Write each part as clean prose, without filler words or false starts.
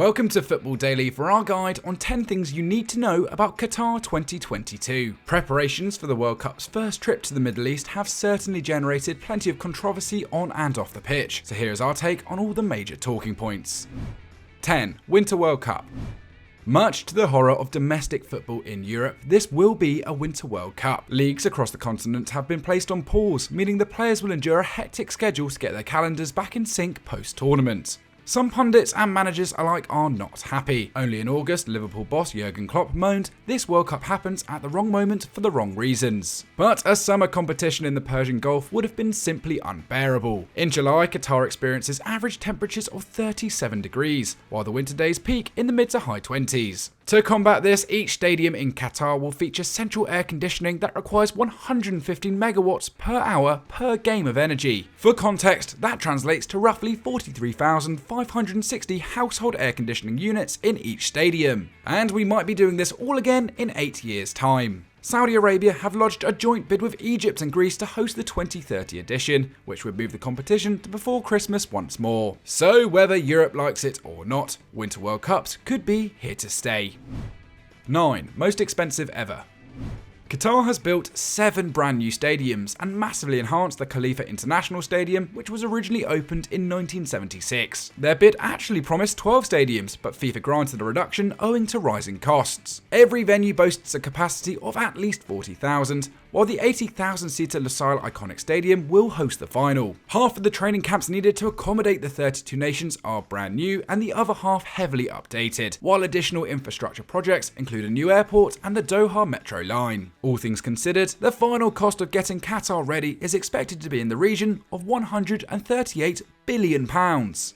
Welcome to Football Daily for our guide on 10 things you need to know about Qatar 2022. Preparations for the World Cup's first trip to the Middle East have certainly generated plenty of controversy on and off the pitch, so here's our take on all the major talking points. 10. Winter World Cup. Much to the horror of domestic football in Europe, this will be a Winter World Cup. Leagues across the continent have been placed on pause, meaning the players will endure a hectic schedule to get their calendars back in sync post-tournament. Some pundits and managers alike are not happy. Only in August, Liverpool boss Jurgen Klopp moaned, "This World Cup happens at the wrong moment for the wrong reasons." But a summer competition in the Persian Gulf would have been simply unbearable. In July, Qatar experiences average temperatures of 37 degrees, while the winter days peak in the mid to high 20s. To combat this, each stadium in Qatar will feature central air conditioning that requires 115 megawatts per hour per game of energy. For context, that translates to roughly 43,560 household air conditioning units in each stadium. And we might be doing this all again in 8 years' time. Saudi Arabia have lodged a joint bid with Egypt and Greece to host the 2030 edition, which would move the competition to before Christmas once more. So whether Europe likes it or not, Winter World Cups could be here to stay. 9. Most expensive ever. Qatar has built 7 brand new stadiums and massively enhanced the Khalifa International Stadium, which was originally opened in 1976. Their bid actually promised 12 stadiums, but FIFA granted a reduction owing to rising costs. Every venue boasts a capacity of at least 40,000, while the 80,000-seater Lusail Iconic Stadium will host the final. Half of the training camps needed to accommodate the 32 nations are brand new and the other half heavily updated, while additional infrastructure projects include a new airport and the Doha Metro line. All things considered, the final cost of getting Qatar ready is expected to be in the region of £138 billion.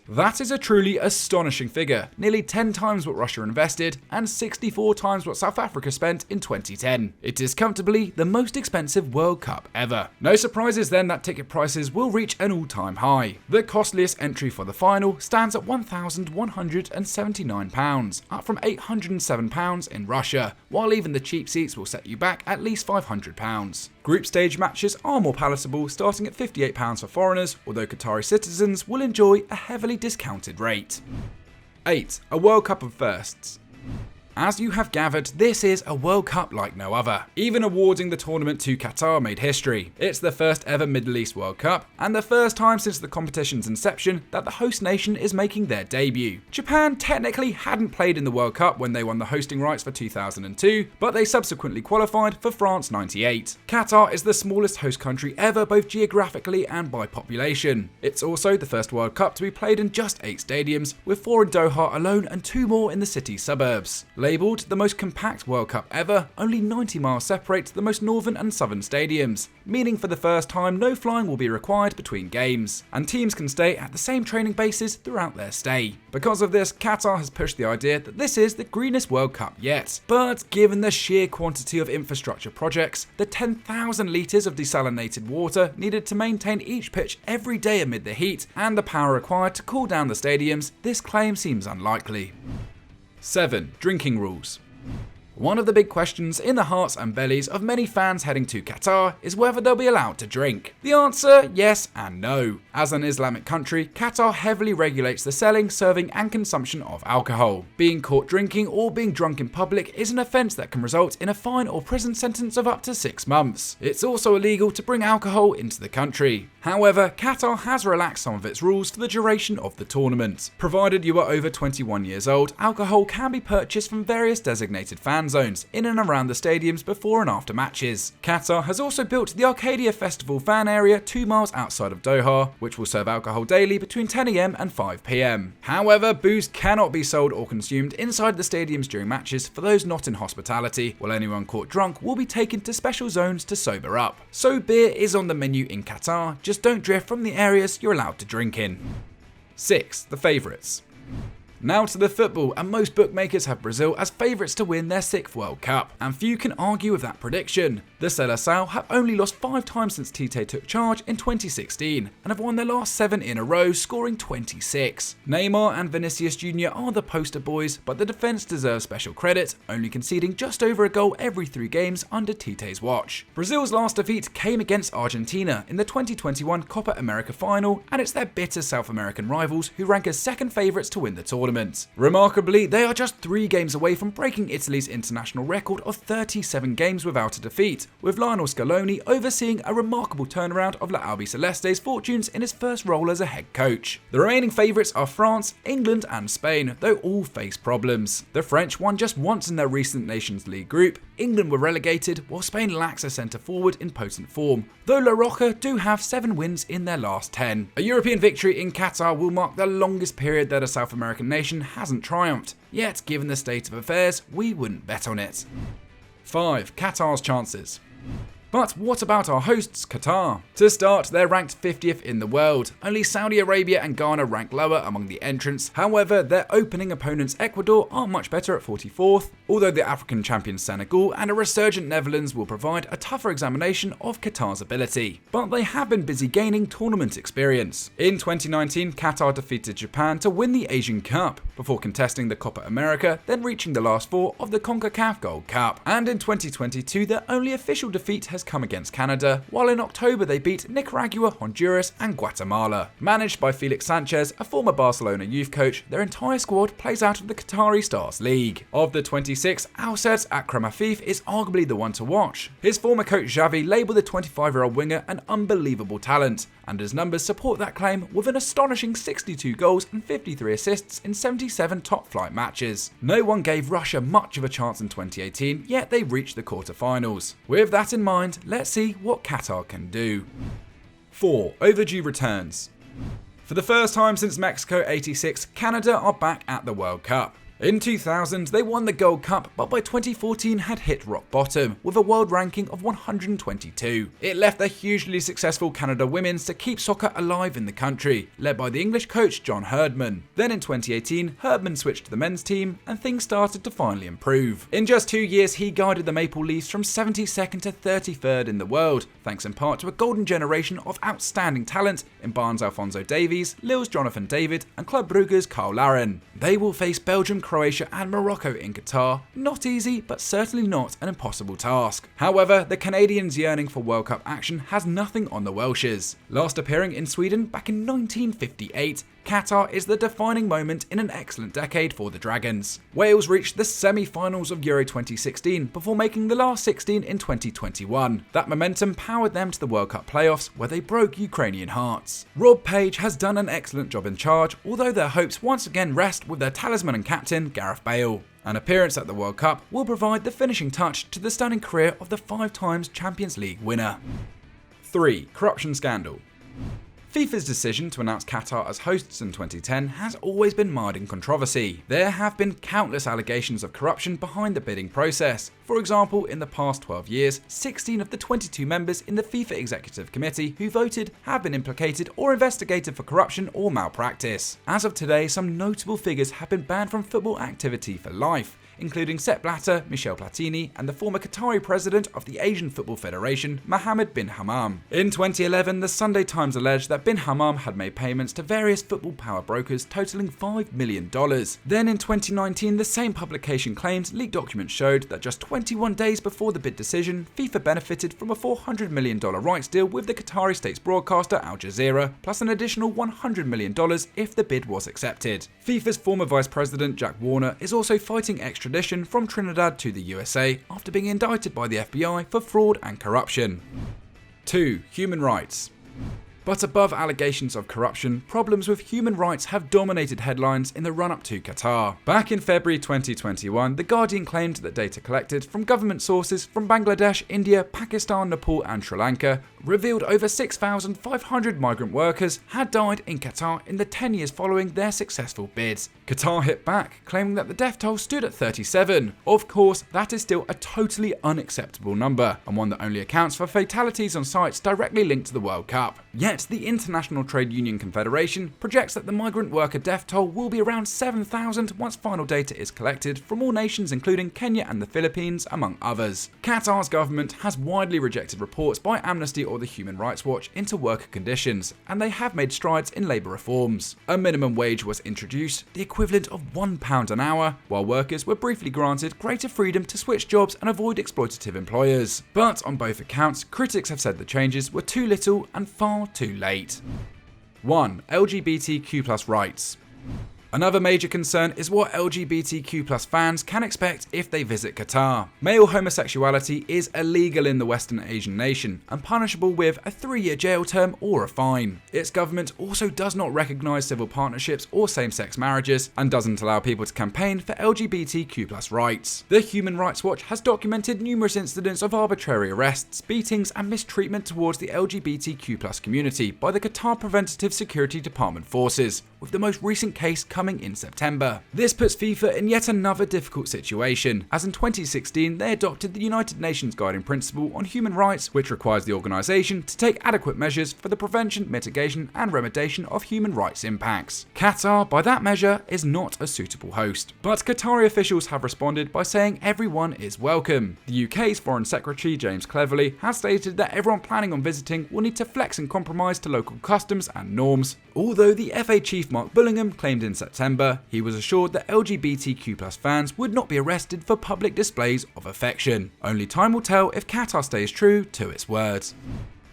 That is a truly astonishing figure, nearly 10 times what Russia invested and 64 times what South Africa spent in 2010. It is comfortably the most expensive World Cup ever. No surprises then that ticket prices will reach an all-time high. The costliest entry for the final stands at £1,179, up from £807 in Russia, while even the cheap seats will set you back at least £500. Group stage matches are more palatable, starting at £58 for foreigners, although Qatari citizens will enjoy a heavily discounted rate. 8. A World Cup of firsts. As you have gathered, this is a World Cup like no other. Even awarding the tournament to Qatar made history. It's the first ever Middle East World Cup, and the first time since the competition's inception that the host nation is making their debut. Japan technically hadn't played in the World Cup when they won the hosting rights for 2002, but they subsequently qualified for France '98. Qatar is the smallest host country ever, both geographically and by population. It's also the first World Cup to be played in just 8 stadiums, with 4 in Doha alone and 2 more in the city's suburbs. Labelled the most compact World Cup ever, only 90 miles separate the most northern and southern stadiums, meaning for the first time no flying will be required between games, and teams can stay at the same training bases throughout their stay. Because of this, Qatar has pushed the idea that this is the greenest World Cup yet. But given the sheer quantity of infrastructure projects, the 10,000 litres of desalinated water needed to maintain each pitch every day amid the heat, and the power required to cool down the stadiums, this claim seems unlikely. 7. Drinking rules. One of the big questions in the hearts and bellies of many fans heading to Qatar is whether they'll be allowed to drink. The answer, yes and no. As an Islamic country, Qatar heavily regulates the selling, serving and consumption of alcohol. Being caught drinking or being drunk in public is an offence that can result in a fine or prison sentence of up to 6 months. It's also illegal to bring alcohol into the country. However, Qatar has relaxed some of its rules for the duration of the tournament. Provided you are over 21 years old, alcohol can be purchased from various designated fan zones in and around the stadiums before and after matches. Qatar has also built the Arcadia Festival fan area 2 miles outside of Doha, which will serve alcohol daily between 10 AM and 5 PM. However, booze cannot be sold or consumed inside the stadiums during matches for those not in hospitality, while anyone caught drunk will be taken to special zones to sober up. So beer is on the menu in Qatar, just don't drift from the areas you're allowed to drink in. 6. The favourites. Now to the football, and most bookmakers have Brazil as favourites to win their 6th World Cup, and few can argue with that prediction. The Seleção have only lost 5 times since Tite took charge in 2016, and have won their last 7 in a row, scoring 26. Neymar and Vinicius Jr. are the poster boys, but the defence deserves special credit, only conceding just over a goal every 3 games under Tite's watch. Brazil's last defeat came against Argentina in the 2021 Copa America final, and it's their bitter South American rivals who rank as second favourites to win the tournament. tournament. Remarkably, they are just 3 games away from breaking Italy's international record of 37 games without a defeat, with Lionel Scaloni overseeing a remarkable turnaround of La Albiceleste's fortunes in his first role as a head coach. The remaining favourites are France, England and Spain, though all face problems. The French won just once in their recent Nations League group, England were relegated, while Spain lacks a centre forward in potent form, though La Roca do have 7 wins in their last 10. A European victory in Qatar will mark the longest period that a South American nation hasn't triumphed, yet given the state of affairs, we wouldn't bet on it. 5. Qatar's chances. But what about our hosts, Qatar? To start, they're ranked 50th in the world. Only Saudi Arabia and Ghana rank lower among the entrants. However, their opening opponents, Ecuador, are much better at 44th, although the African champions Senegal and a resurgent Netherlands will provide a tougher examination of Qatar's ability. But they have been busy gaining tournament experience. In 2019, Qatar defeated Japan to win the Asian Cup, before contesting the Copa America, then reaching the last 4 of the CONCACAF Gold Cup. And in 2022, their only official defeat has come against Canada, while in October they beat Nicaragua, Honduras and Guatemala. Managed by Felix Sanchez, a former Barcelona youth coach, their entire squad plays out of the Qatari Stars League. Of the 26, Alced's Akram Afif is arguably the one to watch. His former coach Xavi labelled the 25-year-old winger an unbelievable talent, and his numbers support that claim with an astonishing 62 goals and 53 assists in 77 top-flight matches. No one gave Russia much of a chance in 2018, yet they reached the quarter-finals. With that in mind, let's see what Qatar can do. 4. Overdue returns. For the first time since Mexico '86, Canada are back at the World Cup. In 2000, they won the Gold Cup, but by 2014 had hit rock bottom, with a world ranking of 122. It left the hugely successful Canada Women's to keep soccer alive in the country, led by the English coach John Herdman. Then in 2018, Herdman switched to the men's team, and things started to finally improve. In just 2 years, he guided the Maple Leafs from 72nd to 33rd in the world, thanks in part to a golden generation of outstanding talent in Barnes' Alphonso Davies, Lille's Jonathan David, and Club Brugge's Carl Larin. They will face Belgium, Croatia and Morocco in Qatar. Not easy, but certainly not an impossible task. However, the Canadians' yearning for World Cup action has nothing on the Welshes. Last appearing in Sweden back in 1958, Qatar is the defining moment in an excellent decade for the Dragons. Wales reached the semi-finals of Euro 2016 before making the last 16 in 2021. That momentum powered them to the World Cup playoffs, where they broke Ukrainian hearts. Rob Page has done an excellent job in charge, although their hopes once again rest with their talisman and captain Gareth Bale. An appearance at the World Cup will provide the finishing touch to the stunning career of the 5-time Champions League winner. 3. Corruption scandal. FIFA's decision to announce Qatar as hosts in 2010 has always been mired in controversy. There have been countless allegations of corruption behind the bidding process. For example, in the past 12 years, 16 of the 22 members in the FIFA Executive Committee who voted have been implicated or investigated for corruption or malpractice. As of today, some notable figures have been banned from football activity for life, including Sepp Blatter, Michel Platini, and the former Qatari president of the Asian Football Federation, Mohammed bin Hammam. In 2011, the Sunday Times alleged that bin Hammam had made payments to various football power brokers totaling $5 million. Then in 2019, the same publication claimed leaked documents showed that just 21 days before the bid decision, FIFA benefited from a $400 million rights deal with the Qatari state's broadcaster Al Jazeera, plus an additional $100 million if the bid was accepted. FIFA's former vice president Jack Warner is also fighting extradition from Trinidad to the USA after being indicted by the FBI for fraud and corruption. 2. Human rights. But above allegations of corruption, problems with human rights have dominated headlines in the run-up to Qatar. Back in February 2021, The Guardian claimed that data collected from government sources from Bangladesh, India, Pakistan, Nepal and Sri Lanka revealed over 6,500 migrant workers had died in Qatar in the 10 years following their successful bids. Qatar hit back, claiming that the death toll stood at 37. Of course, that is still a totally unacceptable number, and one that only accounts for fatalities on sites directly linked to the World Cup. Yet, the International Trade Union Confederation projects that the migrant worker death toll will be around 7,000 once final data is collected from all nations including Kenya and the Philippines, among others. Qatar's government has widely rejected reports by Amnesty or the Human Rights Watch into worker conditions, and they have made strides in labour reforms. A minimum wage was introduced, the equivalent of £1 an hour, while workers were briefly granted greater freedom to switch jobs and avoid exploitative employers. But on both accounts, critics have said the changes were too little and far too late. 1. LGBTQ+ rights. Another major concern is what LGBTQ+ fans can expect if they visit Qatar. Male homosexuality is illegal in the Western Asian nation and punishable with a 3-year jail term or a fine. Its government also does not recognise civil partnerships or same-sex marriages and doesn't allow people to campaign for LGBTQ+ rights. The Human Rights Watch has documented numerous incidents of arbitrary arrests, beatings and mistreatment towards the LGBTQ+ community by the Qatar Preventative Security Department forces, with the most recent case coming in September. This puts FIFA in yet another difficult situation, as in 2016 they adopted the United Nations Guiding Principle on Human Rights, which requires the organisation to take adequate measures for the prevention, mitigation and remediation of human rights impacts. Qatar, by that measure, is not a suitable host. But Qatari officials have responded by saying everyone is welcome. The UK's Foreign Secretary James Cleverly has stated that everyone planning on visiting will need to flex and compromise to local customs and norms. Although the FA chief Mark Bullingham claimed in September he was assured that LGBTQ+ fans would not be arrested for public displays of affection. Only time will tell if Qatar stays true to its words.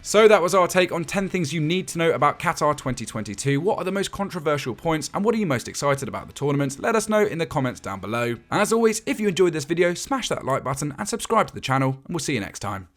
So that was our take on 10 things you need to know about Qatar 2022. What are the most controversial points and what are you most excited about the tournament? Let us know in the comments down below. As always, if you enjoyed this video, smash that like button and subscribe to the channel, and we'll see you next time.